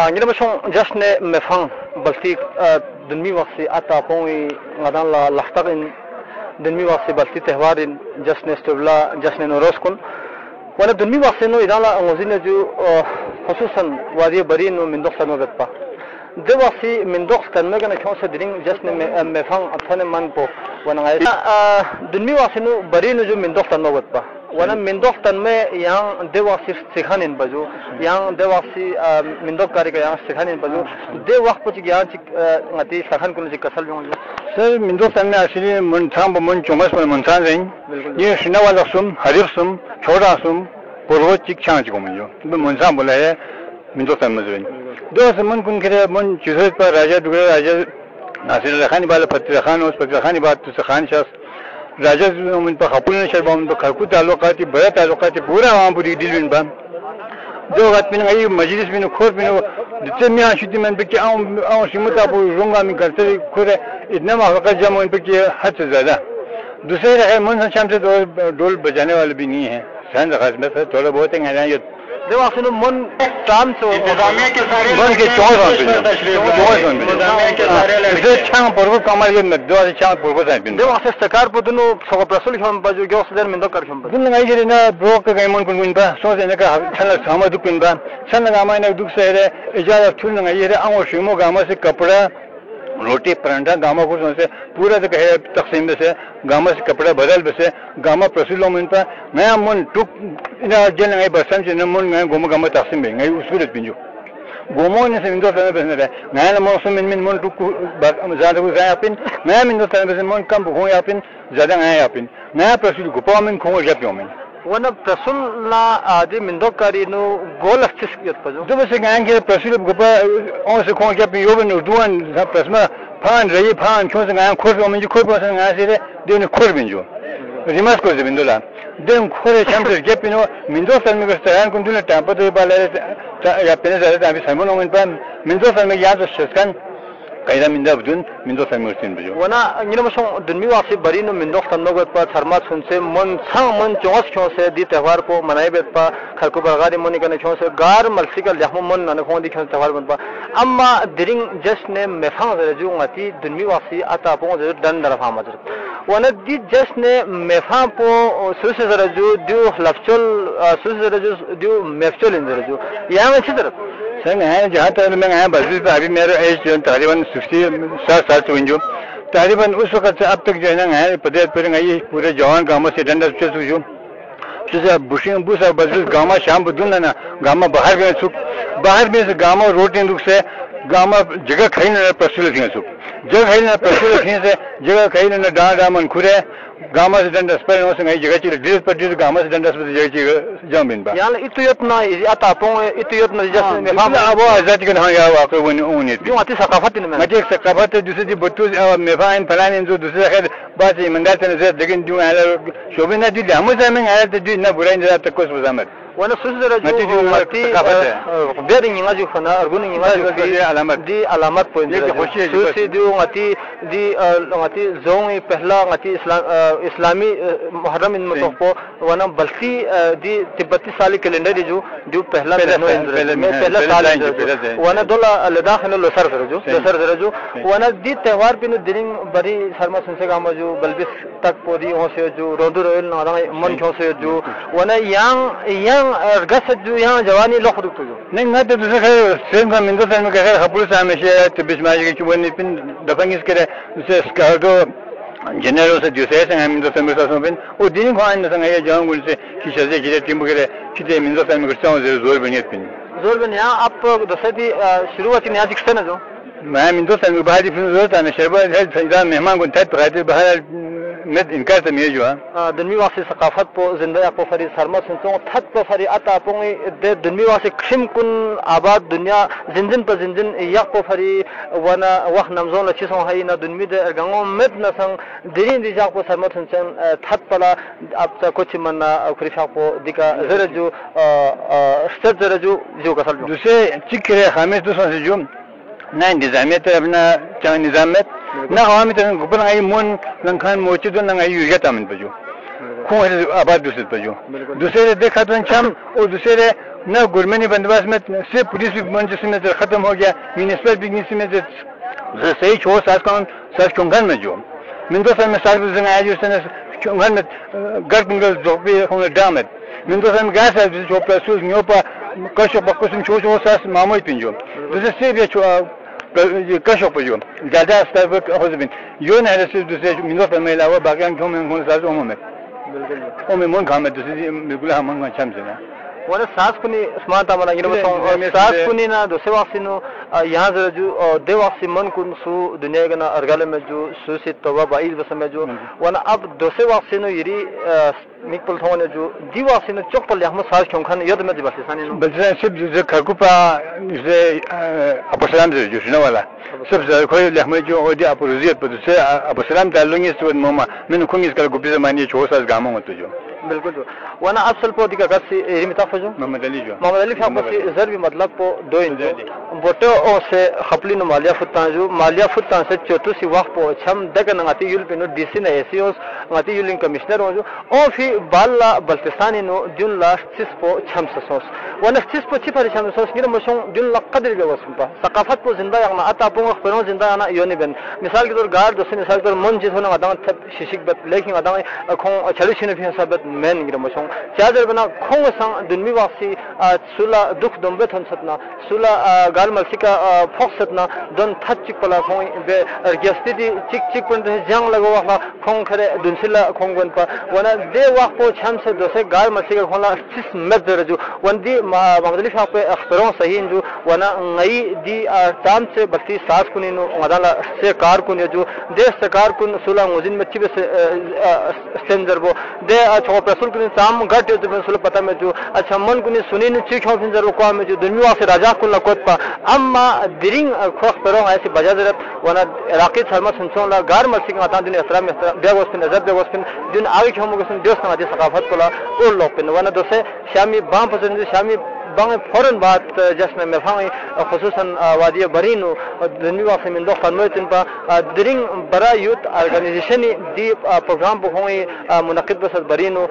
Angina basong just ne mefang balti dunmi waqsi ata pongi ngadan la lahtaqin dunmi waqsi balti tehwarin just ne stubla just ne noroskun wana dunmi waqsi no idala ngozina ju khususan wadi barin no min doxsan waqtpa de waqsi min dox kan megana khonsa dring just ne mefang athane man po wana ngai dunmi waqsi no barin no ju min doxsan waqtpa wana mindok tan me yang dewasi sikhanin baju yang dewasi mindok kari ka yang sikhanin baju de waqt puch yang ngati sakhan kun kasal jong sir mindok tan me asili mun tham mun chomas mun tan rein ye shinawal sum harisum choda sum porgo chik chang ji gomun yo mun sam bolaye mindok tan me rein do se mun kun kare mun chuzet par raja dugre raja nasir khani bala fatih khan us fatih khani baat tu khan shas राजा उन पर खपुल ने शर्मा उन पर खरकू तालुकाती बड़ा तालुकाती पूरा वहाँ पूरी deal बिन balm दो बात में आई मजलिस में खोर में जितने में आशुति में पे क्या आऊँ शिमुता वो रोंगा में करते खोरे इतना माफ़ जम उन पे कि हद से ज़्यादा दूसरे रहे मन शाम से डोल बजाने वाले भी नहीं है सहन रखा इसमें फिर थोड़ा बहुत है ये देवासिनो मन टाइम से मन के चौंस इसे चांग पर्व कमाल ये न दो से चांग पर्व जाए बिन देवासे सरकार पुदनो सगो प्रसुल हम बाजू गयो सदर में दकर हम दिन नgai जे ना ब्रोक के मन कुन बा सोचे ने का छन सामा दुकिन बा छन गामा ने दुख से रे इजारा थुन नgai ये आंगो शिमो गामा से कपड़ा रोटी परांठा गामा को से पूरा तो कहे तकसीम से गामा से कपड़ा बदल बसे गामा प्रसुलो में पर मैं मन टुक ina jelen ay basan je namon ngai gomo gama taksim be ngai usulet binjo gomo ne se mindo tane besne de ngai mo so min mon tuk zada ko zaya pin ngai mindo tane besen mon kam ko yapin zada ngai yapin ngai prasul ko pamen ko japio men wana prasul la adi mindo kari no gol aksis yot pajo do bese ngai ke prasul ko pa on se ko japio yoben no duan sa prasma pan rei pan ko se ngai ko men ko pa ngai se de ne ko binjo rimas ko ze bindola den khore chamber gepino mindo salme gestayan kunduna tampa de balare ya pene zare da bi samon omen pam mindo salme ya do sheskan kaida minda budun mindo salme urtin bijo wana ngina masong dunmi wasi barino mindo salme got pa tharma sunse mon sang mon chos chose di tehwar ko manai bet pa khalko bagari moni kana chose gar malsikal yahmo mon na khon di khon tehwar ban pa amma diring just ne mefang zare ju ngati dunmi wasi ata pong zare dan dara fama zare wana di just ne mefang po suse zare ju du lafchol suse zare ju du mefchol in zare ju yang अच्छी तरफ sir मैं जहाँ तक मैं यहाँ बस अभी मेरा एज जो तकरीबन 67 साल तो जो तकरीबन उस वक्त से अब तक जो है ना यहाँ प्रदेश पर ये पूरे जवान गाँव से डंडा से जो जैसे बुशिंग बुश बस गाँव शाम बुद्धून ना गाँव बाहर में से गाँव रोड दुख से गाँव जगह खाई ना प्रसुल सुख जगह खाई ना प्रसुल से जगह खाई ना डा मन खुरे गामा से दंडस पर no se ngai jega chi dis पर dis गामा से दंडस पर jega chi jamin ba यार इतुयत ना ata pong इतुयत ना जैसे में हम अब आजादी के या वाकई वन उन्हें जो आती सकाफत में मजे सकाफत दूसरी दी बत्तू में फाइन फलाने जो दूसरे खैर बात ये मंदार से नजर लेकिन जो है शोभना दी हम से में आया तो दी ना बुराई जरा तक कुछ बुझामत wana susdara ju mati beri ninga ju khana argun ninga ju di alamat point susi du ngati di ngati zong pehla ngati islami muharram in mutaqo wana balki di tibbati sali calendar ju pehla sal wana dola ladakhil lo sar ju wana di tehwar pin dining bari sarma sunse gama ju balbis tak podi ho se ju rodu royal na mon kho se ju wana yang गसत जो यहाँ जवानी लोग रुक तो नहीं मैं तो दूसरे सेम का मिंदो सेम का है खपुल से हमेशा तो बिस्माज के चुबन पिन दफंग इसके दूसरे स्कार्डो जनरल से दूसरे से हम मिंदो सेम का सोबिन वो दिन को आने संग ये जाऊं गुल से किसी से किसी टीम के किसी मिंदो सेम का चाहूं जोर बनियत पिन जोर बन यहाँ आप दूसरे दी शुरुआती नया दिखता ना जो मैं मिंदो सेम का बाहर फिर जोर था ना शरबत है संजान मेहमान को तैयार कराते बाहर में इनकार तो नहीं जो दुनिया वासी सकाफत पो जिंदा पो फरी शर्मा सुनतो थत पो फरी आता पो दे दुनिया वासी खिम कुन आबाद दुनिया जिंजिन पर जिंजिन या पो फरी वना वह नमजोन लची सो है ना दुनिया दे गंगो मेद न संग दिरिन दि जा पो शर्मा सुनसन थत पला अब तक कुछ मना खरीफा पो दिका जरजु स्टेट जरजु जो कसल दूसरे चिकरे हमें तो से जो ना निजामियत अपना चाहे निजामियत ना हमें तो गुबर आई मन लंखान मोची तो ना आई युगता मन बजो कौन आबाद दूसरे बजो दूसरे देखा तो हम और दूसरे न गवर्नमेंट बंदोबस्त में सिर्फ पुलिस बंदोबस्त में खत्म हो गया, म्यूनिसिपल बिजनेस में सही छो सास चुंगन में जो मिंदो सन में सास बिजनेस आया जो सन चुंगन में गर्दंगल जो भी होने डामत मिंदो सन गैस जो प्लस न्योपा कशो बकुसम छो सास मामोई पिंजो दूसरे से भी कशो पजो ज्यादा स्तर हो जबिन यो ने से दूसरे मिंदो सन में लावा बाकी हम में सास में बिल्कुल ओ में मन खाम दूसरे बिल्कुल हम छम से ना वाला सास कुनी स्मार्ट आमला गिरो सास कुनी ना दो सेवासिनो यहाँ जरा जो देवासी मन कुन सु दुनिया के ना अरगले में जो सुसित तवा बाइल बस में जो वाला अब दो सेवासिनो यरी निकल थोने जो दिवासिनो चोकल हम सास क्यों खान यद में दिवासी सानी नो बस सब जो खरकुपा से अपसराम जो सुना वाला सब कोई लहमे जो ओदी अपोजिट पर से अपसराम डालूंगी तो मोमा मैंने खुंगी इसका गुप्त जमाने जो सास गामो मत जो बिल्कुल जो वाना अफसल पो दिका गसी एरिमिता फजो मोहम्मद अली खान पसी जरबी मतलब पो दो इंजो बोटो ओ से खपली नो मालिया फुता से चोटू सी वक्त पो छम दगन ngati yul pino DC na SEOs ngati yuling commissioner हो ओ फी बाला बल्तिस्तानी नो जुन ला सिस्पो छम ससोस वाना सिस्पो छिपरि छम ससोस गिर मसों जुन ला कदर के वसुपा सकाफत पो जिंदा याना अता पो खपनो जिंदा याना योनी बन मिसाल के तौर गार दोसे मिसाल के तौर मन जित होना अदा थप शिशिक बत लेकिन अदा खो छलि छिने फिन सबत मेन गिर मसों चादर बना खोंग संग दुनमी वासी सुला दुख दम्बे थन सतना सुला गाल मलसिका फोक सतना दन थचिक पला खोंग बे गेस्टिदी चिक चिक पन जंग लगो वाला खोंग खरे दुनसिला खोंग बन पा वना दे वाक पो छम से दोसे गाल मलसिका खोला सिस मदर जो वंदी मोहम्मद अली खान पे अखतरों सही जो वना नई दी ताम से बत्ती सास कुनी नो मदाला से कार कुनी जो दे सरकार कुन सुला मुजिन में चिबे से स्टेंजर वो दे छो प्रसुल कुनी ताम घट जो सुला पता में जो अच्छा मन कुनी सुनी ने चिक हो फिंजर को में जो दुनिया से राजा कुन लकोत पा अम्मा दिरिंग खोख परों ऐसी बजा जरत वना इराकी शर्मा संसों ला गार मलसिका आता दिन एहतराम बेगोस्पिन नजर बेगोस्पिन दिन आगे हम गसन देश समाज सकाफत कोला और लोपिन वना दोसे शामी बाम पसंद शामी बांग फौरन बात जश्न में फांग खुसूसन वादिया बरीनो दुनिया से मिंदो फरमातिन पा दिरिंग बड़ा यूथ ऑर्गेनाइजेशन दी प्रोग्राम को होई मुनक्किद बस बरीनो